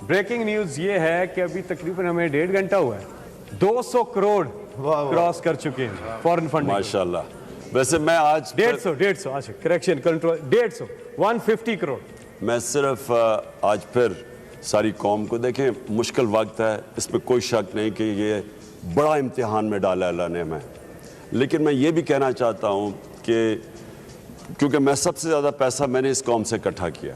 Breaking news ये है कि अभी तकरीबन हमें 1.5 घंटा हुआ है, 200 करोड़ क्रॉस कर चुके हैं फॉरेन फंडिंग। माशाल्लाह। वैसे मैं आज 150 अच्छा करेक्शन कंट्रोल 150 करोड़। मैं सिर्फ आज फिर सारी कौम को देखें, मुश्किल वक्त है, इसमें कोई शक नहीं कि ये बड़ा इम्तिहान में डाला अल्लाह ने हमें। लेकिन मैं ये भी कहना चाहता हूँ कि क्योंकि मैं सबसे ज़्यादा पैसा मैंने इस कौम से इकट्ठा किया,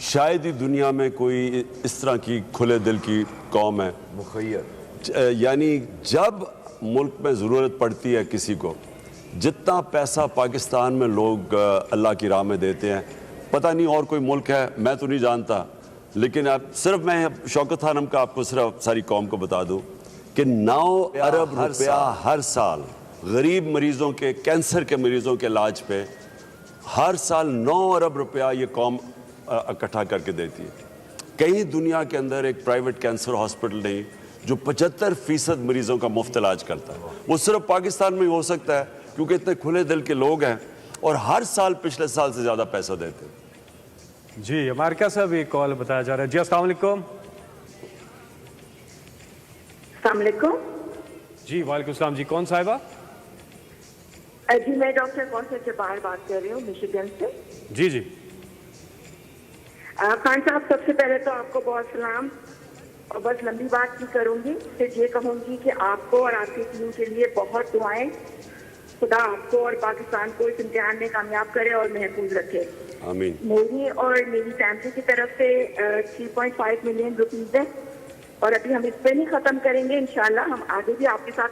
शायद ही दुनिया में कोई इस तरह की खुले दिल की कौम है। मुखय्यर यानी जब मुल्क में ज़रूरत पड़ती है किसी को, जितना पैसा पाकिस्तान में लोग अल्लाह की राह में देते हैं, पता नहीं और कोई मुल्क है, मैं तो नहीं जानता। लेकिन आप सिर्फ मैं शौकत खानम का आपको सिर्फ सारी कौम को बता दूं कि 9 अरब रुपया हर साल गरीब मरीज़ों के, कैंसर के मरीज़ों के इलाज पे हर साल 9 अरब रुपया ये कौम इकट्ठा करके देती है। कहीं दुनिया के अंदर एक प्राइवेट कैंसर हॉस्पिटल नहीं जो 75% मरीज़ों का मुफ्त इलाज करता है। वो सिर्फ पाकिस्तान में हो सकता है क्योंकि इतने खुले दिल के लोग हैं और हर साल पिछले साल से ज़्यादा पैसा देते हैं। जी अमेरिका से भी कॉल बताया जा रहा है। जी अस्सलाम वालेकुम। अस्सलाम वालेकुम। जी वालेकुम सलाम। जी कौन साहिबा? जी मैं डॉक्टर कौसर जब्बार बात कर रही हूँ मिशिगन से। जी जी खान साहब, सबसे पहले तो आपको बहुत सलाम और बस लंबी बात नहीं करूंगी, सिर्फ ये कहूंगी कि आपको और आपकी टीम के लिए बहुत दुआएं। खुदा आपको और पाकिस्तान को इस इम्तिहान में कामयाब करे और महफूज रखे। आमीन। मेरी और मेरी फैमिली की तरफ से 3.5 मिलियन रुपीज है और अभी हम इस पे नहीं खत्म करेंगे, इंशाल्लाह हम आगे भी आपके साथ